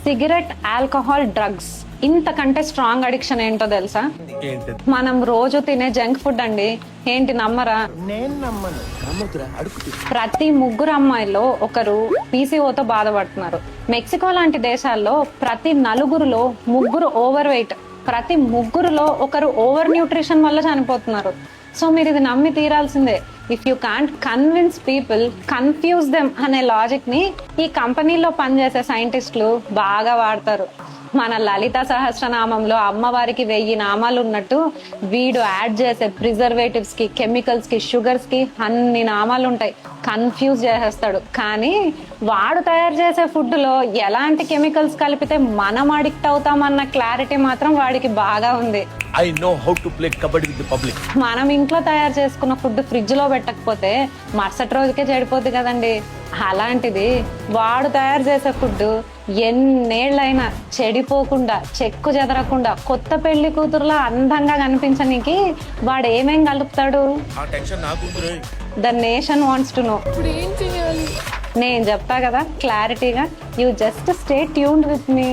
Cigarette, alcohol, drugs ఇంతకంటే strong addiction ఏంటో తెలుసా? మనం రోజు తినే జంక్ ఫుడ్ అండి. ఏంటి నమ్మరా? ప్రతి ముగ్గురు అమ్మాయిల్లో ఒకరు పీసీఓతో బాధపడుతున్నారు. మెక్సికో లాంటి దేశాల్లో ప్రతి నలుగురులో ముగ్గురు ఓవర్ వెయిట్, ప్రతి ముగ్గురులో ఒకరు ఓవర్ న్యూట్రిషన్ వల్ల చనిపోతున్నారు. సో మీరు ఇది నమ్మి తీరాల్సిందే. If you can't convince people, confuse them అనే లాజిక్ ని ఈ కంపెనీలో పనిచేసే సైంటిస్టులు బాగా వాడతారు. మన లలిత సహస్రనామంలో అమ్మవారికి 1000 నామాలు ఉన్నట్టు వీడు యాడ్ చేసే ప్రిజర్వేటివ్స్ కి, కెమికల్స్ కి, షుగర్స్ కి అన్ని నామాలు ఉంటాయి. కన్ఫ్యూజ్ చేసేస్తాడు. కానీ వాడు తయారు చేసే ఫుడ్ లో ఎలాంటి కెమికల్స్ కలిపితే మనం అడిక్ట్ అవుతామన్న క్లారిటీ మాత్రం వాడికి బాగా ఉంది. I know how to play kabaddi with the public. మనం ఇంట్లో తయారు చేసుకున్న ఫుడ్ ఫ్రిడ్జ్ లో పెట్టకపోతే మరుసటి రోజుకే చెడిపోద్ది కదండి. అలాంటిది వాడు తయారు చేసే ఫుడ్ ఎన్నేళ్లైనా చెడిపోకుండా, చెక్కు చెదరకుండా, కొత్త పెళ్లి కూతురులా అందంగా కనిపించడానికి వాడు ఏమేం కలుపుతాడు? The nation wants to know. నేను చెప్తా కదా క్లారిటీగా. You just stay tuned with me.